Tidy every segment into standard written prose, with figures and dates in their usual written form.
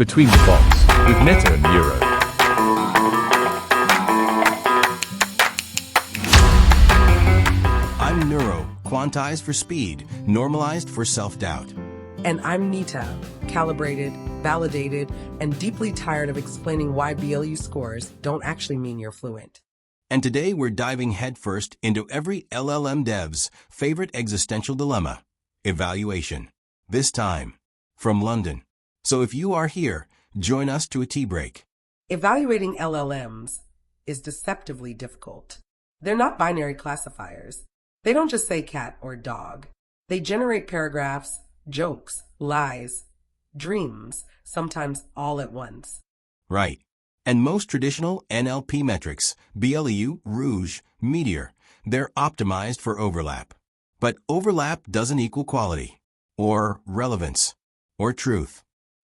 Between the Box with Neta and Neuro. I'm Neuro, quantized for speed, normalized for self-doubt. And I'm Neta, calibrated, validated, and deeply tired of explaining why BLU scores don't actually mean you're fluent. And today we're diving headfirst into every LLM dev's favorite existential dilemma, evaluation. This time, from London. So if you are here, join us to a tea break. Evaluating LLMs is deceptively difficult. They're not binary classifiers. They don't just say cat or dog. They generate paragraphs, jokes, lies, dreams, sometimes all at once. Right. And most traditional NLP metrics, BLU, Rouge, Meteor, they're optimized for overlap. But overlap doesn't equal quality, or relevance, or truth.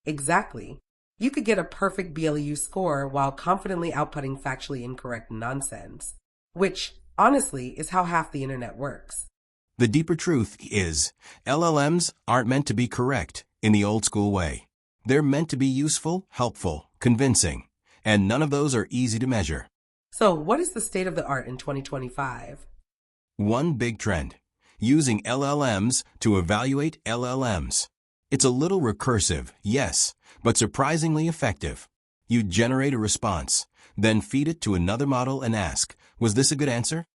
Exactly. You could get a perfect BLU score while confidently outputting factually incorrect nonsense, which, honestly, is how half the internet works. The deeper truth is, LLMs aren't meant to be correct in the old-school way. They're meant to be useful, helpful, convincing, and none of those are easy to measure. So, what is the state of the art in 2025? One big trend, using LLMs to evaluate LLMs. It's a little recursive, yes, but surprisingly effective. You generate a response, then feed it to another model and ask, was this a good answer?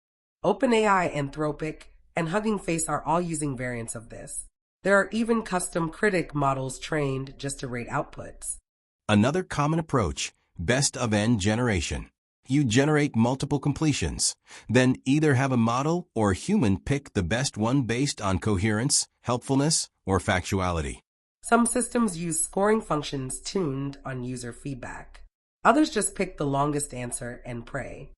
OpenAI, Anthropic, and Hugging Face are all using variants of this. There are even custom critic models trained just to rate outputs. Another common approach, best of N generation. You generate multiple completions, then either have a model or a human pick the best one based on coherence, helpfulness, or factuality. Some systems use scoring functions tuned on user feedback. Others just pick the longest answer and pray.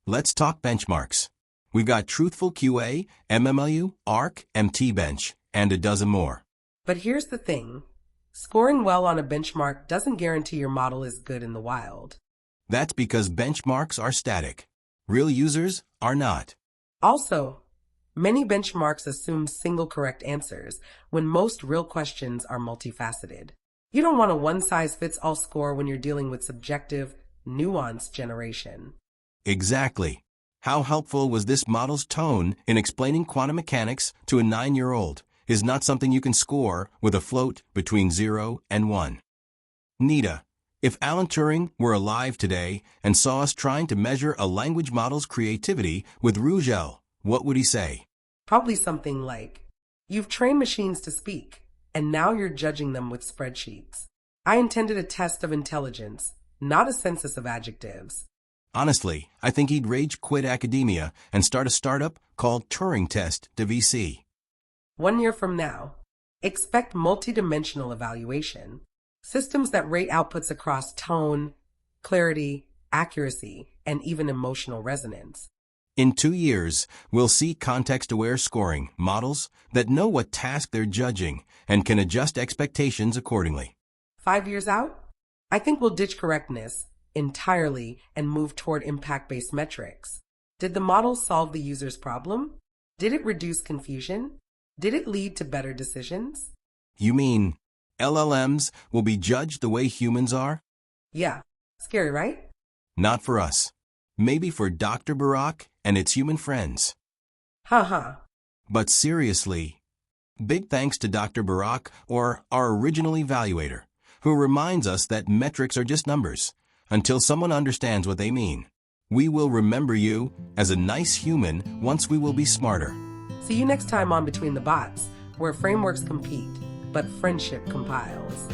Let's talk benchmarks. We've got Truthful QA, MMLU, ARC, MTBench, and a dozen more. But here's the thing. Scoring well on a benchmark doesn't guarantee your model is good in the wild. That's because benchmarks are static. Real users are not. Also, many benchmarks assume single correct answers when most real questions are multifaceted. You don't want a one-size-fits-all score when you're dealing with subjective, nuanced generation. Exactly. How helpful was this model's tone in explaining quantum mechanics to a 9-year-old is not something you can score with a float between 0 and 1. Neta, if Alan Turing were alive today and saw us trying to measure a language model's creativity with Rouge L, what would he say? Probably something like, you've trained machines to speak, and now you're judging them with spreadsheets. I intended a test of intelligence, not a census of adjectives. Honestly, I think he'd rage quit academia and start a startup called Turing Test to VC. 1 year from now, expect multidimensional evaluation. Systems that rate outputs across tone, clarity, accuracy, and even emotional resonance. In 2 years, we'll see context-aware scoring models that know what task they're judging and can adjust expectations accordingly. 5 years out, I think we'll ditch correctness entirely and move toward impact-based metrics. Did the model solve the user's problem? Did it reduce confusion? Did it lead to better decisions? You mean LLMs will be judged the way humans are? Yeah, scary, right? Not for us. Maybe for Dr. Barack and its human friends. Haha. But seriously, big thanks to Dr. Barack, or our original evaluator, who reminds us that metrics are just numbers until someone understands what they mean. We will remember you as a nice human once we will be smarter. See you next time on Between the Bots, where frameworks compete, but friendship compiles.